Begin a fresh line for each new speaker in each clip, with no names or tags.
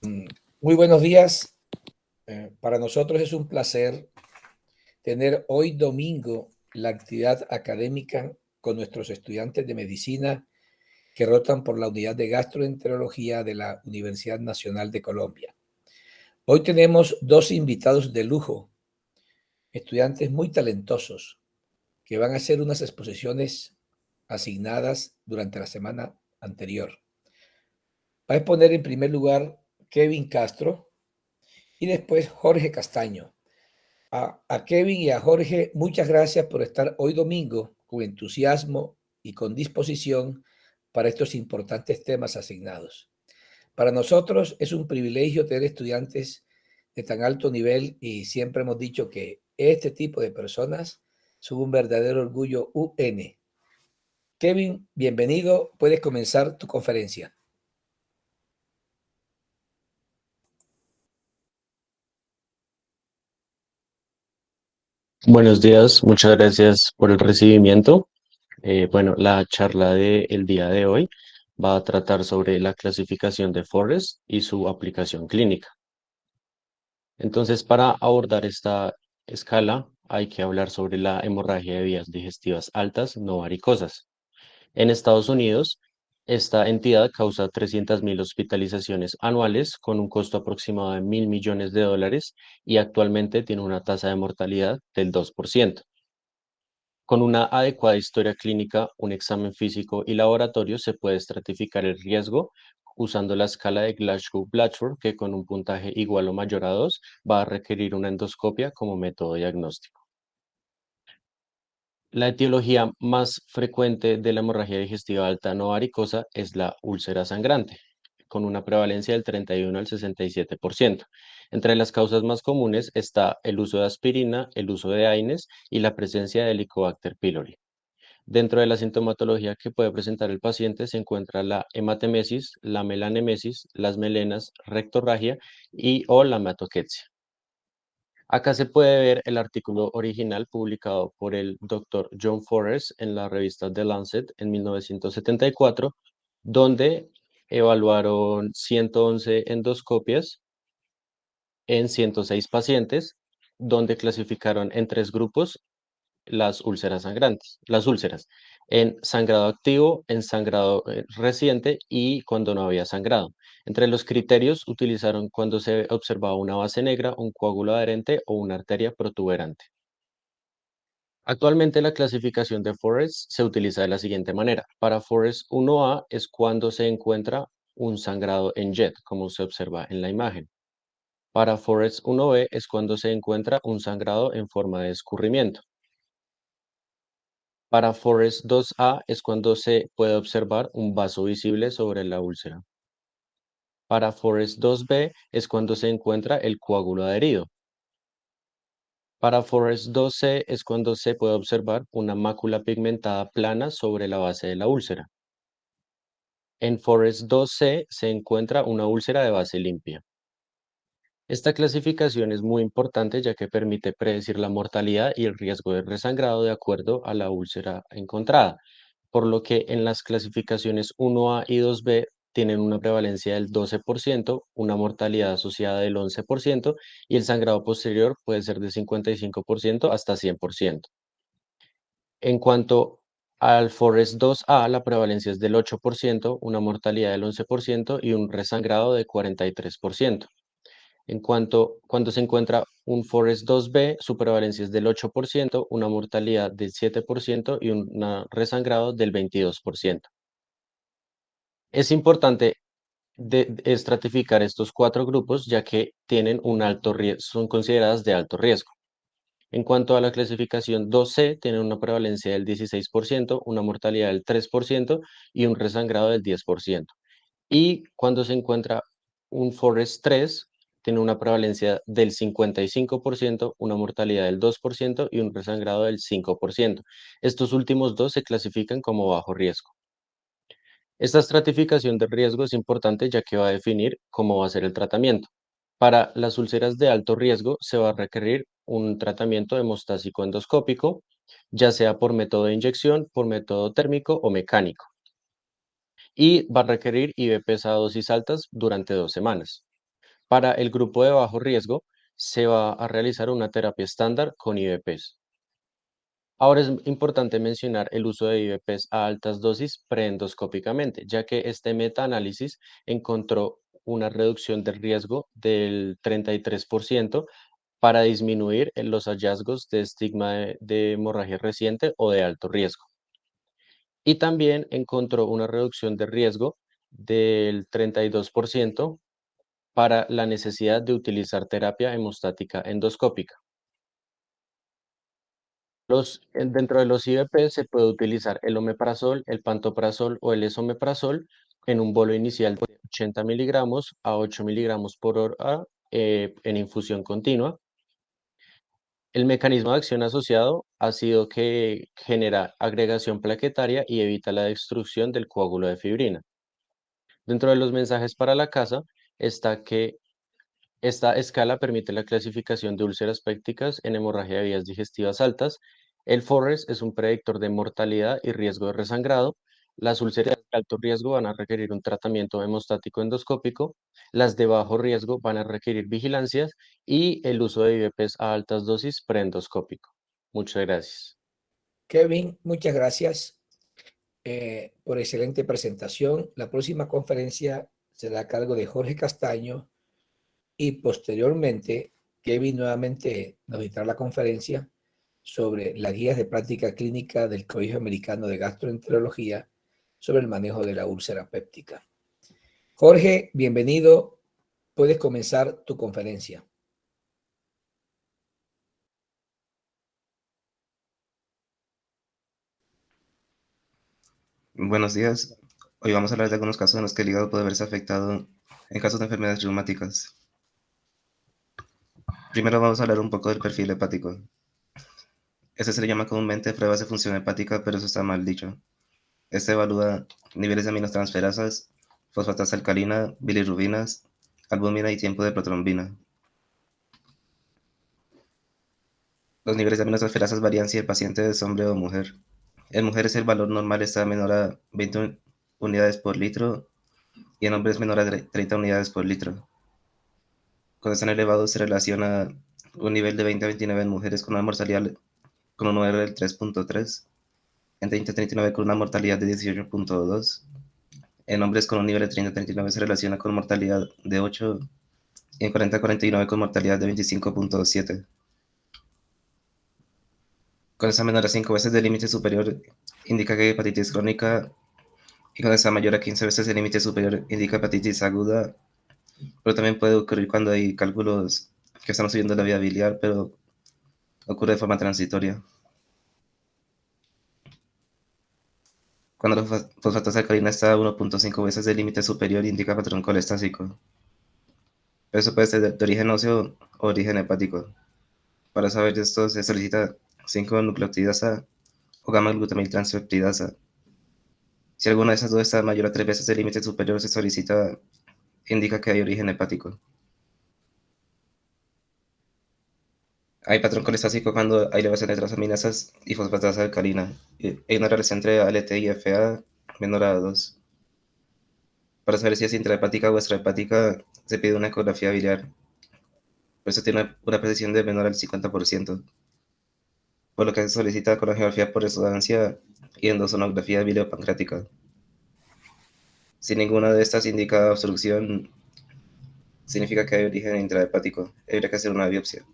Mm, Muy buenos días. Para nosotros es un placer tener hoy domingo la actividad académica con nuestros estudiantes de medicina que rotan por la unidad de gastroenterología de la Universidad Nacional de Colombia. Hoy tenemos dos invitados de lujo, estudiantes muy talentosos que van a hacer unas exposiciones asignadas durante la semana anterior. Va a exponer en primer lugar Kevin Castro y después Jorge Castaño. A Kevin y a Jorge, muchas gracias por estar hoy domingo con entusiasmo y con disposición para estos importantes temas asignados. Para nosotros es un privilegio tener estudiantes de tan alto nivel y siempre hemos dicho que este tipo de personas son un verdadero orgullo UN. Kevin, bienvenido. Puedes comenzar tu conferencia.
Buenos días, muchas gracias por el recibimiento. Bueno, la charla del día de hoy va a tratar sobre la clasificación de Forrest y su aplicación clínica. Entonces, para abordar esta escala, hay que hablar sobre la hemorragia de vías digestivas altas no varicosas. En Estados Unidos, esta entidad causa 300.000 hospitalizaciones anuales con un costo aproximado de $1.000 millones y actualmente tiene una tasa de mortalidad del 2%. Con una adecuada historia clínica, un examen físico y laboratorio se puede estratificar el riesgo usando la escala de Glasgow-Blatchford, que con un puntaje igual o mayor a 2 va a requerir una endoscopia como método diagnóstico. La etiología más frecuente de la hemorragia digestiva alta no varicosa es la úlcera sangrante, con una prevalencia del 31 al 67%. Entre las causas más comunes está el uso de aspirina, el uso de AINES y la presencia de Helicobacter pylori. Dentro de la sintomatología que puede presentar el paciente se encuentra la hematemesis, la melanemesis, las melenas, rectorragia y o la hematoquetzia. Acá se puede ver el artículo original publicado por el doctor John Forrest en la revista The Lancet en 1974, donde evaluaron 111 endoscopias en 106 pacientes, donde clasificaron en tres grupos las úlceras sangrantes, las úlceras, en sangrado activo, en sangrado reciente y cuando no había sangrado. Entre los criterios utilizaron cuando se observaba una base negra, un coágulo adherente o una arteria protuberante. Actualmente la clasificación de Forrest se utiliza de la siguiente manera. Para Forrest 1A es cuando se encuentra un sangrado en jet, como se observa en la imagen. Para Forrest 1B es cuando se encuentra un sangrado en forma de escurrimiento. Para Forest 2A es cuando se puede observar un vaso visible sobre la úlcera. Para Forest 2B es cuando se encuentra el coágulo adherido. Para Forest 2C es cuando se puede observar una mácula pigmentada plana sobre la base de la úlcera. En Forest 2C se encuentra una úlcera de base limpia. Esta clasificación es muy importante ya que permite predecir la mortalidad y el riesgo de resangrado de acuerdo a la úlcera encontrada, por lo que en las clasificaciones 1A y 2B tienen una prevalencia del 12%, una mortalidad asociada del 11% y el sangrado posterior puede ser de 55% hasta 100%. En cuanto al Forest 2A, la prevalencia es del 8%, una mortalidad del 11% y un resangrado de 43%. Cuando se encuentra un Forest 2B, su prevalencia es del 8%, una mortalidad del 7% y un resangrado del 22%. Es importante estratificar estos cuatro grupos ya que tienen un alto riesgo, son consideradas de alto riesgo. En cuanto a la clasificación 2C, tienen una prevalencia del 16%, una mortalidad del 3% y un resangrado del 10%. Y cuando se encuentra un Forest 3, tiene una prevalencia del 55%, una mortalidad del 2% y un resangrado del 5%. Estos últimos dos se clasifican como bajo riesgo. Esta estratificación de riesgo es importante ya que va a definir cómo va a ser el tratamiento. Para las úlceras de alto riesgo se va a requerir un tratamiento hemostásico endoscópico, ya sea por método de inyección, por método térmico o mecánico, y va a requerir IVPs a dosis altas durante 2 semanas. Para el grupo de bajo riesgo, se va a realizar una terapia estándar con IVPs. Ahora es importante mencionar el uso de IVPs a altas dosis preendoscópicamente, ya que este metaanálisis encontró una reducción del riesgo del 33% para disminuir los hallazgos de estigma de hemorragia reciente o de alto riesgo. Y también encontró una reducción de riesgo del 32% para la necesidad de utilizar terapia hemostática endoscópica. Dentro de los IVP se puede utilizar el omeprazol, el pantoprazol o el esomeprazol en un bolo inicial de 80 miligramos a 8 miligramos por hora en infusión continua. El mecanismo de acción asociado ha sido que genera agregación plaquetaria y evita la destrucción del coágulo de fibrina. Dentro de los mensajes para la casa está que esta escala permite la clasificación de úlceras pépticas en hemorragia de vías digestivas altas. El FORRES es un predictor de mortalidad y riesgo de resangrado. Las úlceras de alto riesgo van a requerir un tratamiento hemostático endoscópico. Las de bajo riesgo van a requerir vigilancias y el uso de IVPs a altas dosis preendoscópico. Muchas gracias.
Kevin, muchas gracias por excelente presentación. La próxima conferencia será a cargo de Jorge Castaño y posteriormente Kevin nuevamente nos dictará la conferencia sobre las guías de práctica clínica del Colegio Americano de Gastroenterología sobre el manejo de la úlcera péptica. Jorge, bienvenido. Puedes comenzar tu conferencia.
Buenos días. Hoy vamos a hablar de algunos casos en los que el hígado puede verse afectado en casos de enfermedades reumáticas. Primero vamos a hablar un poco del perfil hepático. Este se le llama comúnmente pruebas de función hepática, pero eso está mal dicho. Este evalúa niveles de aminotransferasas, fosfatasa alcalina, bilirrubinas, albúmina y tiempo de protrombina. Los niveles de aminotransferasas varían si el paciente es hombre o mujer. En mujeres el valor normal está menor a 20 unidades por litro y en hombres menor a 30 unidades por litro. Cuando están elevados se relaciona un nivel de 20 a 29 en mujeres con una mortalidad con un UR del 3.3, en 30 a 39 con una mortalidad de 18.2, en hombres con un nivel de 30 a 39 se relaciona con mortalidad de 8 y en 40 a 49 con mortalidad de 25.7. Cuando está menor a 5 veces del límite superior indica que hay hepatitis crónica y cuando está mayor a 15 veces el límite superior indica hepatitis aguda, pero también puede ocurrir cuando hay cálculos que están subiendo la vía biliar, pero ocurre de forma transitoria. Cuando la fosfatasa alcalina está a 1.5 veces del límite superior indica patrón colestásico. Eso puede ser de origen óseo o origen hepático. Para saber esto se solicita 5-nucleotidasa o gamma-glutamiltransferoptidasa. Si alguna de esas dos está mayor a 3 veces el límite superior se solicita, indica que hay origen hepático. Hay patrón colestásico cuando hay elevación de transaminasas y fosfatasa alcalina. Hay una relación entre ALT y FA menor a 2. Para saber si es intrahepática o extrahepática, se pide una ecografía biliar. Por eso tiene una precisión de menor al 50%, por lo que se solicita colangografía por resonancia y endosonografía biliopancreática. Si ninguna de estas indica obstrucción, significa que hay origen intrahepático. Habría que hacer una biopsia.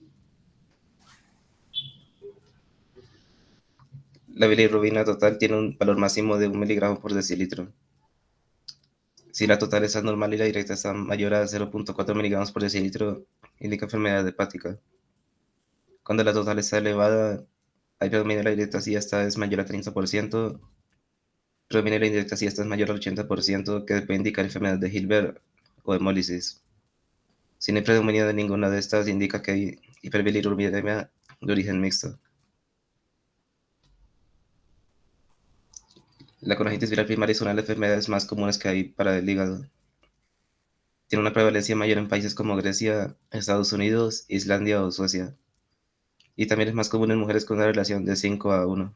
La bilirrubina total tiene un valor máximo de 1 miligramo por decilitro. Si la total es anormal y la directa está mayor a 0.4 miligramos por decilitro, indica enfermedad hepática. Cuando la total está elevada, hay predominio de la directa si esta es mayor a 30%, predominio de la indirecta si esta es mayor al 80%, que puede indicar enfermedad de Hilbert o hemólisis. Si no hay predominio de ninguna de estas, indica que hay hiperbilirrubinemia de origen mixto. La coronaritis viral primaria es una de las enfermedades más comunes que hay para el hígado. Tiene una prevalencia mayor en países como Grecia, Estados Unidos, Islandia o Suecia. Y también es más común en mujeres con una relación de 5 a 1.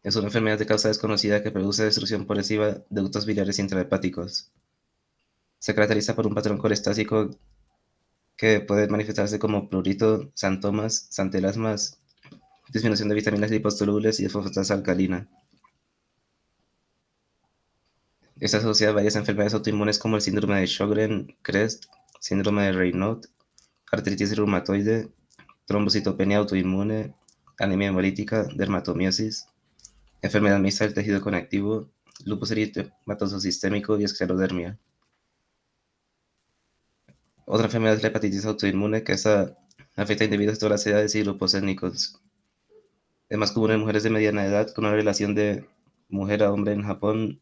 Es una enfermedad de causa desconocida que produce destrucción progresiva de ductos biliares intrahepáticos. Se caracteriza por un patrón colestático que puede manifestarse como prurito, santomas, santelasmas, disminución de vitaminas liposolubles y de fosfatasa alcalina. Está asociada a varias enfermedades autoinmunes como el síndrome de Sjögren-Crest, síndrome de Raynaud, artritis reumatoide, trombocitopenia autoinmune, anemia hemolítica, dermatomiosis, enfermedad mixta del tejido conectivo, lupus eritematoso sistémico y esclerodermia. Otra enfermedad es la hepatitis autoinmune, que esta afecta a individuos de todas las edades y grupos étnicos. Es más común en mujeres de mediana edad, con una relación de mujer a hombre en Japón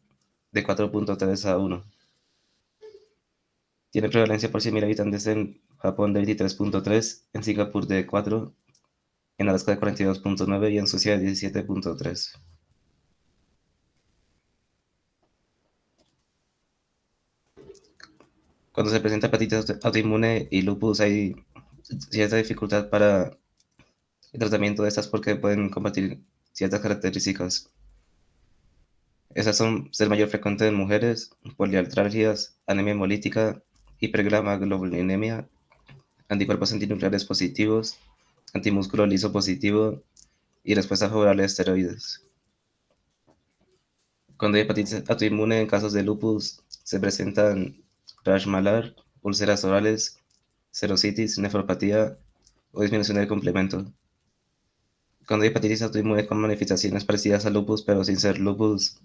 de 4.3 a 1. Tiene prevalencia por 100.000 habitantes en Japón de 23.3, en Singapur de 4, en Alaska de 42.9 y en Suecia de 17.3. Cuando se presenta hepatitis autoinmune y lupus hay cierta dificultad para el tratamiento de estas porque pueden compartir ciertas características. Esas son ser mayor frecuente en mujeres, poliartralgias, anemia hemolítica, hipergamaglobulinemia, anticuerpos antinucleares positivos, antimúsculo liso positivo y respuesta favorable a esteroides. Cuando hay hepatitis autoinmune en casos de lupus, se presentan rash malar, úlceras orales, serositis, nefropatía o disminución del complemento. Cuando hay hepatitis autoinmune con manifestaciones parecidas al lupus pero sin ser lupus,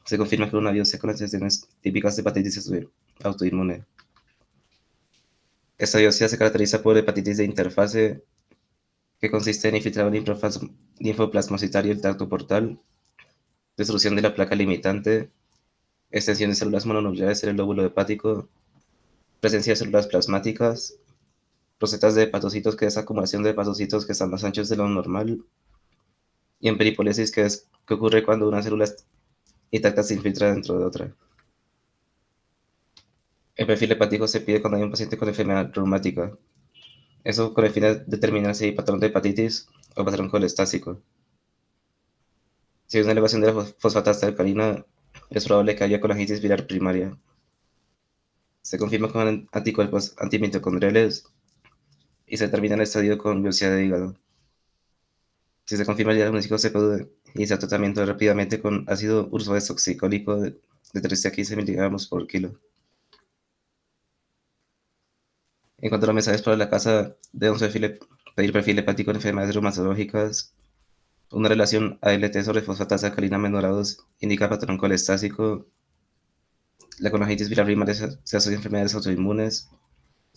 se confirma que una biopsia con las lesiones típicas de hepatitis autoinmune. Esta biopsia se caracteriza por hepatitis de interfase, que consiste en infiltrado linfoplasmocitario del tracto portal, destrucción de la placa limitante, extensión de células mononucleares en el lóbulo hepático, presencia de células plasmáticas, rosetas de hepatocitos, que es acumulación de hepatocitos que están más anchos de lo normal, y en peripolesis, que ocurre cuando una célula intacta se infiltra dentro de otra. El perfil hepático se pide cuando hay un paciente con enfermedad reumática. Eso con el fin de determinar si hay patrón de hepatitis o patrón colestático. Si hay una elevación de la fosfatasa alcalina, es probable que haya colangitis viral primaria. Se confirma con anticuerpos antimitocondriales y se determina el estadio con biopsia de hígado. Si se confirma el diagnóstico, se puede iniciar tratamiento rápidamente con ácido ursodesoxicólico de 13 a 15 miligramos por kilo. En cuanto a los mensajes para la casa, debemos pedir perfil hepático en enfermedades reumatológicas. Una relación ALT sobre fosfatasa alcalina menor a 2 indica patrón colestático. La colangitis viral primaria se asocia a enfermedades autoinmunes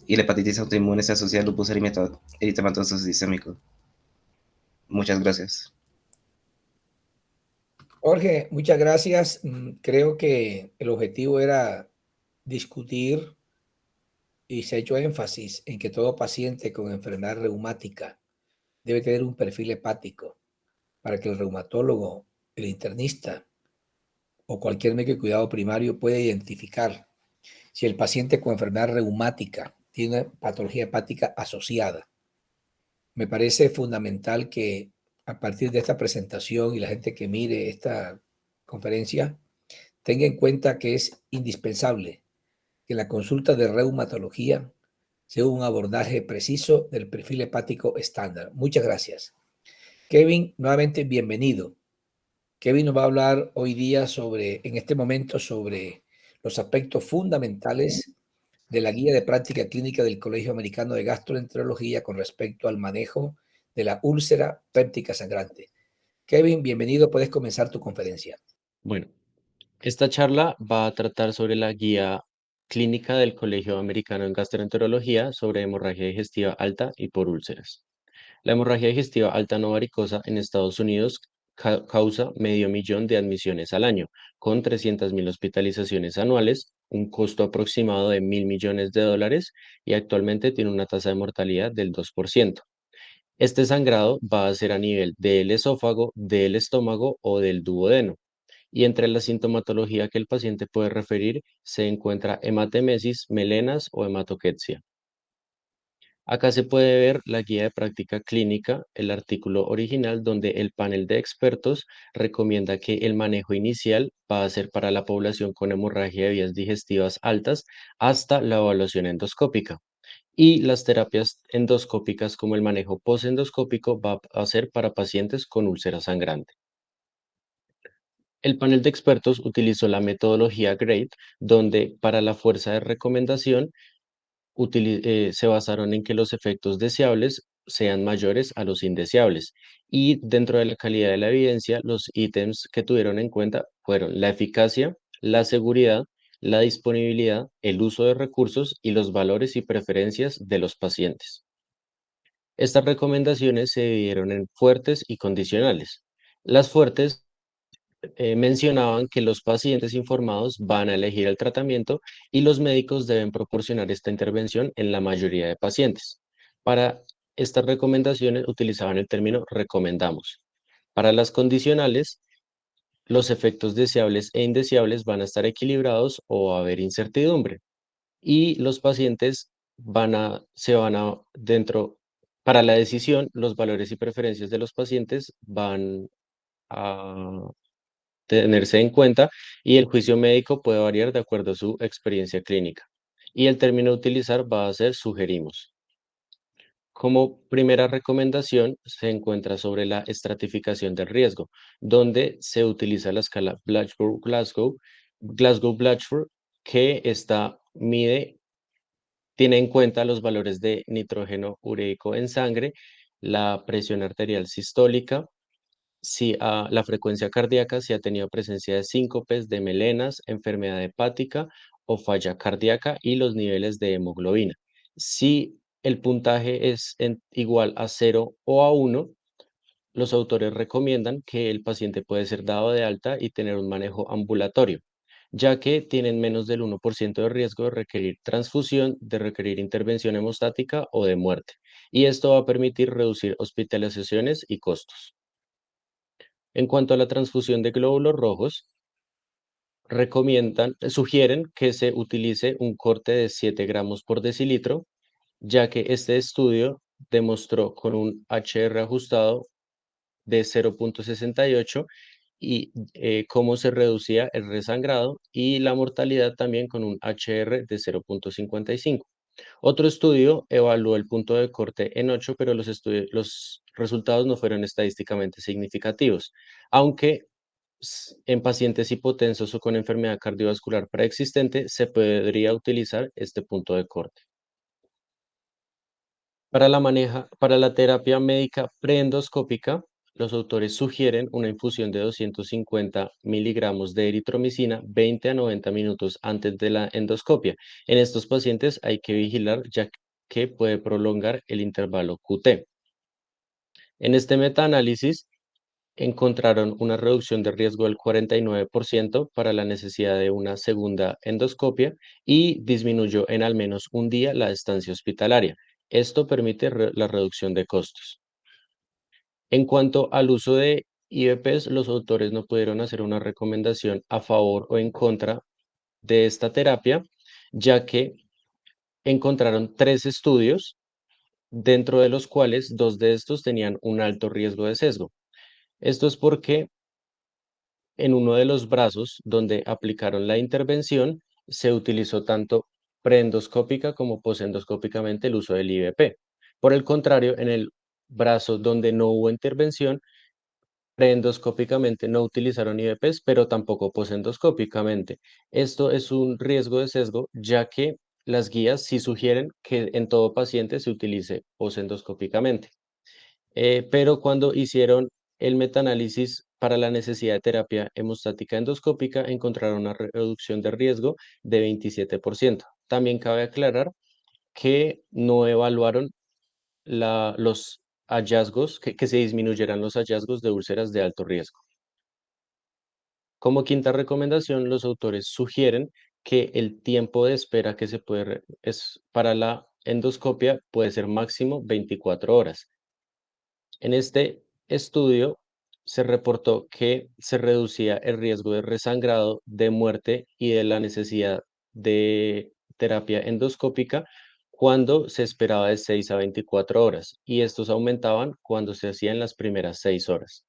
y la hepatitis autoinmune se asocia al lupus eritematoso sistémico. Muchas gracias.
Jorge, muchas gracias. Creo que el objetivo era discutir y se ha hecho énfasis en que todo paciente con enfermedad reumática debe tener un perfil hepático para que el reumatólogo, el internista o cualquier médico de cuidado primario pueda identificar si el paciente con enfermedad reumática tiene patología hepática asociada. Me parece fundamental que a partir de esta presentación y la gente que mire esta conferencia tenga en cuenta que es indispensable que la consulta de reumatología sea un abordaje preciso del perfil hepático estándar. Muchas gracias. Kevin, nuevamente bienvenido. Kevin nos va a hablar hoy día en este momento, sobre los aspectos fundamentales de la guía de práctica clínica del Colegio Americano de Gastroenterología con respecto al manejo de la úlcera péptica sangrante. Kevin, bienvenido, puedes comenzar tu conferencia.
Bueno, esta charla va a tratar sobre la guía clínica del Colegio Americano en Gastroenterología sobre hemorragia digestiva alta y por úlceras. La hemorragia digestiva alta no varicosa en Estados Unidos causa 500.000 de admisiones al año, con 300.000 hospitalizaciones anuales, un costo aproximado de $1.000 millones y actualmente tiene una tasa de mortalidad del 2%. Este sangrado va a ser a nivel del esófago, del estómago o del duodeno. Y entre la sintomatología que el paciente puede referir se encuentra hematemesis, melenas o hematoquexia. Acá se puede ver la guía de práctica clínica, el artículo original donde el panel de expertos recomienda que el manejo inicial va a ser para la población con hemorragia de vías digestivas altas hasta la evaluación endoscópica. Y las terapias endoscópicas como el manejo posendoscópico va a ser para pacientes con úlcera sangrante. El panel de expertos utilizó la metodología GRADE, donde para la fuerza de recomendación se basaron en que los efectos deseables sean mayores a los indeseables. Y dentro de la calidad de la evidencia, los ítems que tuvieron en cuenta fueron la eficacia, la seguridad, la disponibilidad, el uso de recursos y los valores y preferencias de los pacientes. Estas recomendaciones se dividieron en fuertes y condicionales. Las fuertes mencionaban que los pacientes informados van a elegir el tratamiento y los médicos deben proporcionar esta intervención en la mayoría de pacientes. Para estas recomendaciones utilizaban el término recomendamos. Para las condicionales, los efectos deseables e indeseables van a estar equilibrados o va a haber incertidumbre y los pacientes se van a, para la decisión, los valores y preferencias de los pacientes van a tenerse en cuenta y el juicio médico puede variar de acuerdo a su experiencia clínica. Y el término a utilizar va a ser sugerimos. Como primera recomendación se encuentra sobre la estratificación del riesgo, donde se utiliza la escala Glasgow-Blatchford, que tiene en cuenta los valores de nitrógeno ureico en sangre, la presión arterial sistólica, si la frecuencia cardíaca, si ha tenido presencia de síncopes, de melenas, enfermedad hepática o falla cardíaca y los niveles de hemoglobina. Si el puntaje es igual a 0 o a 1, los autores recomiendan que el paciente puede ser dado de alta y tener un manejo ambulatorio, ya que tienen menos del 1% de riesgo de requerir transfusión, de requerir intervención hemostática o de muerte. Y esto va a permitir reducir hospitalizaciones y costos. En cuanto a la transfusión de glóbulos rojos, sugieren que se utilice un corte de 7 gramos por decilitro, ya que este estudio demostró con un HR ajustado de 0,68 y cómo se reducía el resangrado y la mortalidad también con un HR de 0,55. Otro estudio evaluó el punto de corte en 8, pero los resultados no fueron estadísticamente significativos, aunque en pacientes hipotensos o con enfermedad cardiovascular preexistente se podría utilizar este punto de corte. Para la terapia médica preendoscópica, los autores sugieren una infusión de 250 miligramos de eritromicina 20 a 90 minutos antes de la endoscopia. En estos pacientes hay que vigilar ya que puede prolongar el intervalo QT. En este metaanálisis encontraron una reducción de riesgo del 49% para la necesidad de una segunda endoscopia y disminuyó en al menos un día la estancia hospitalaria. Esto permite la reducción de costos. En cuanto al uso de IVPs, los autores no pudieron hacer una recomendación a favor o en contra de esta terapia, ya que encontraron 3 estudios, dentro de los cuales 2 de estos tenían un alto riesgo de sesgo. Esto es porque en uno de los brazos donde aplicaron la intervención se utilizó tanto preendoscópica como posendoscópicamente el uso del IVP. Por el contrario, en el brazo donde no hubo intervención, preendoscópicamente no utilizaron IVPs, pero tampoco posendoscópicamente. Esto es un riesgo de sesgo, ya que las guías sí sugieren que en todo paciente se utilice posendoscópicamente. Pero cuando hicieron el metaanálisis para la necesidad de terapia hemostática endoscópica, encontraron una reducción de riesgo de 27%. También cabe aclarar que no evaluaron los hallazgos, que se disminuyeran los hallazgos de úlceras de alto riesgo. Como quinta recomendación, los autores sugieren que el tiempo de espera que es para la endoscopia puede ser máximo 24 horas. En este estudio se reportó que se reducía el riesgo de resangrado, de muerte y de la necesidad de terapia endoscópica cuando se esperaba de 6 a 24 horas y estos aumentaban cuando se hacían las primeras 6 horas.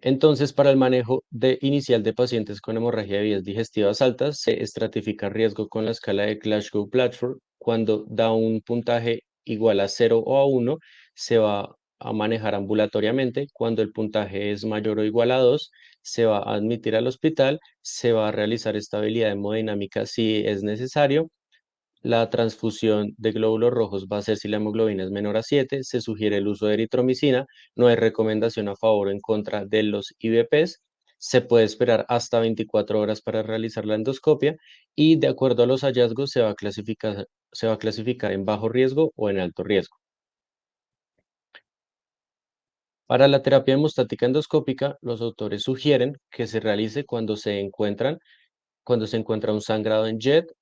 Entonces, para el manejo inicial de pacientes con hemorragia de vías digestivas altas, se estratifica riesgo con la escala de Glasgow-Platform. Cuando da un puntaje igual a 0 o a 1, se va a manejar ambulatoriamente. Cuando el puntaje es mayor o igual a 2, se va a admitir al hospital, se va a realizar estabilidad hemodinámica si es necesario. La transfusión de glóbulos rojos va a ser si la hemoglobina es menor a 7. Se sugiere el uso de eritromicina. No hay recomendación a favor o en contra de los IVPs. Se puede esperar hasta 24 horas para realizar la endoscopia y de acuerdo a los hallazgos se va a clasificar en bajo riesgo o en alto riesgo. Para la terapia hemostática endoscópica, los autores sugieren que se realice cuando se encuentra un sangrado en jet,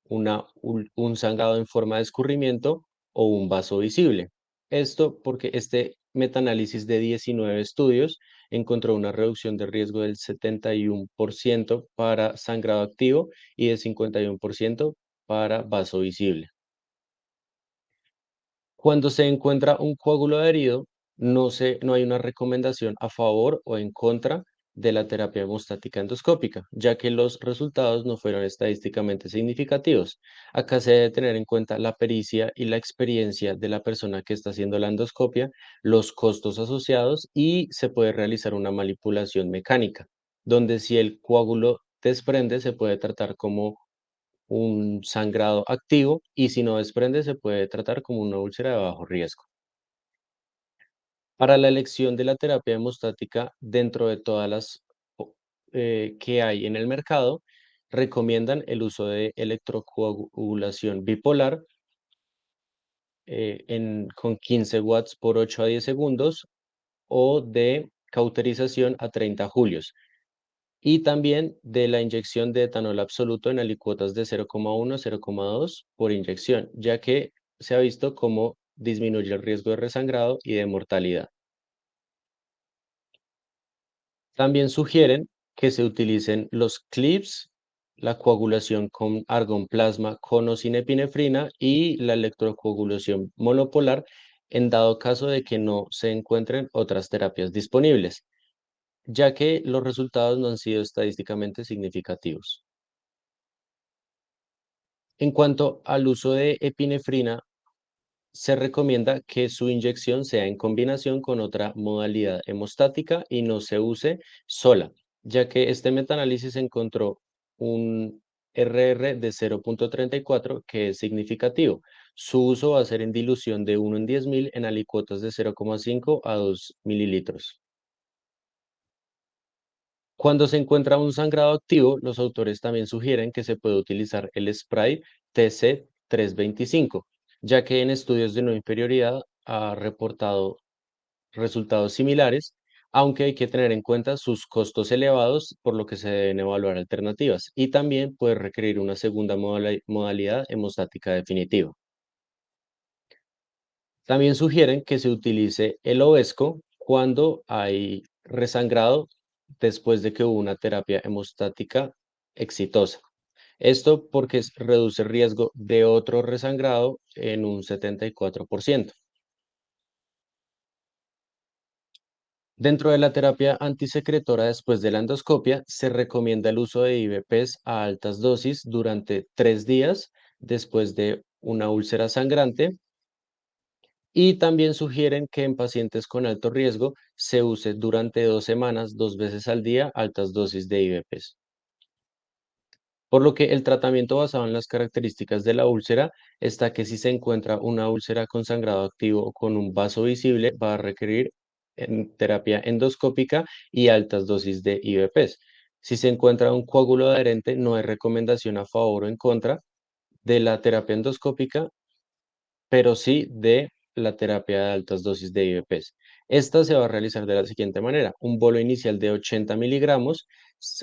un sangrado en forma de escurrimiento o un vaso visible. Esto porque este metaanálisis de 19 estudios encontró una reducción de riesgo del 71% para sangrado activo y de 51% para vaso visible. Cuando se encuentra un coágulo adherido, no hay una recomendación a favor o en contra de la terapia hemostática endoscópica, ya que los resultados no fueron estadísticamente significativos. Acá se debe tener en cuenta la pericia y la experiencia de la persona que está haciendo la endoscopia, los costos asociados y se puede realizar una manipulación mecánica, donde si el coágulo desprende se puede tratar como un sangrado activo y si no desprende se puede tratar como una úlcera de bajo riesgo. Para la elección de la terapia hemostática dentro de todas las que hay en el mercado, recomiendan el uso de electrocoagulación bipolar con 15 watts por 8 a 10 segundos o de cauterización a 30 julios y también de la inyección de etanol absoluto en alicuotas de 0,1 a 0,2 por inyección, ya que se ha visto cómo disminuye el riesgo de resangrado y de mortalidad. También sugieren que se utilicen los clips, la coagulación con argón plasma con o sin epinefrina y la electrocoagulación monopolar en dado caso de que no se encuentren otras terapias disponibles, ya que los resultados no han sido estadísticamente significativos. En cuanto al uso de epinefrina, se recomienda que su inyección sea en combinación con otra modalidad hemostática y no se use sola, ya que este metaanálisis encontró un RR de 0,34 que es significativo. Su uso va a ser en dilución de 1 en 10.000 en alicuotas de 0,5 a 2 mililitros. Cuando se encuentra un sangrado activo, los autores también sugieren que se puede utilizar el spray TC-325, ya que en estudios de no inferioridad ha reportado resultados similares, aunque hay que tener en cuenta sus costos elevados, por lo que se deben evaluar alternativas, y también puede requerir una segunda modalidad hemostática definitiva. También sugieren que se utilice el Ovesco cuando hay resangrado después de que hubo una terapia hemostática exitosa. Esto porque reduce el riesgo de otro resangrado en un 74%. Dentro de la terapia antisecretora después de la endoscopia, se recomienda el uso de IVPs a altas dosis durante 3 días después de una úlcera sangrante. Y también sugieren que en pacientes con alto riesgo se use durante 2 semanas, 2 veces al día, altas dosis de IVPs. Por lo que el tratamiento basado en las características de la úlcera está que si se encuentra una úlcera con sangrado activo o con un vaso visible, va a requerir terapia endoscópica y altas dosis de IVPs. Si se encuentra un coágulo adherente, no hay recomendación a favor o en contra de la terapia endoscópica pero sí de la terapia de altas dosis de IVPs. Esta se va a realizar de la siguiente manera: un bolo inicial de 80 miligramos,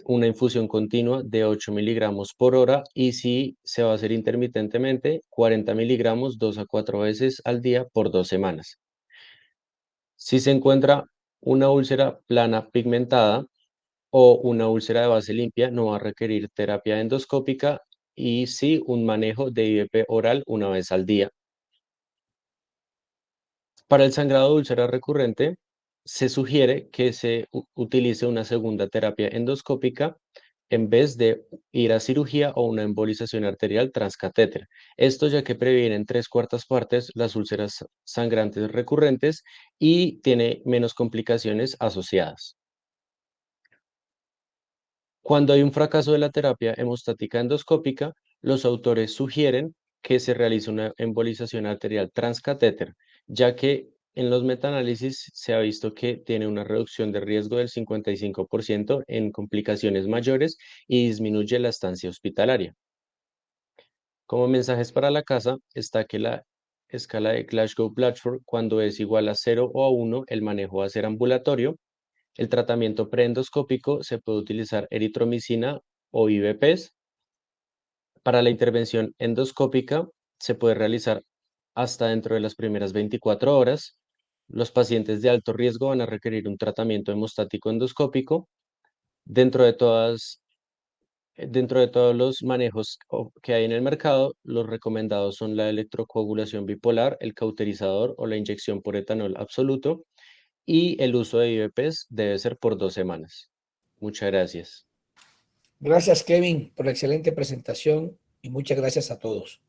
una infusión continua de 8 miligramos por hora y si se va a hacer intermitentemente, 40 miligramos 2 a 4 veces al día por 2 semanas. Si se encuentra una úlcera plana pigmentada o una úlcera de base limpia, no va a requerir terapia endoscópica y sí un manejo de IVP oral una vez al día. Para el sangrado de úlcera recurrente, se sugiere que se utilice una segunda terapia endoscópica en vez de ir a cirugía o una embolización arterial transcatéter. Esto ya que previene en 3/4 partes las úlceras sangrantes recurrentes y tiene menos complicaciones asociadas. Cuando hay un fracaso de la terapia hemostática endoscópica, los autores sugieren que se realice una embolización arterial transcatéter, ya que en los metaanálisis se ha visto que tiene una reducción de riesgo del 55% en complicaciones mayores y disminuye la estancia hospitalaria. Como mensajes para la casa está que la escala de Glasgow-Blatchford, cuando es igual a 0 o a 1, el manejo va a ser ambulatorio. El tratamiento preendoscópico se puede utilizar eritromicina o IVPs. Para la intervención endoscópica se puede realizar hasta dentro de las primeras 24 horas. Los pacientes de alto riesgo van a requerir un tratamiento hemostático endoscópico. Dentro de dentro de todos los manejos que hay en el mercado, los recomendados son la electrocoagulación bipolar, el cauterizador o la inyección por etanol absoluto, y el uso de IVPs debe ser por 2 semanas. Muchas gracias.
Gracias, Kevin, por la excelente presentación y muchas gracias a todos.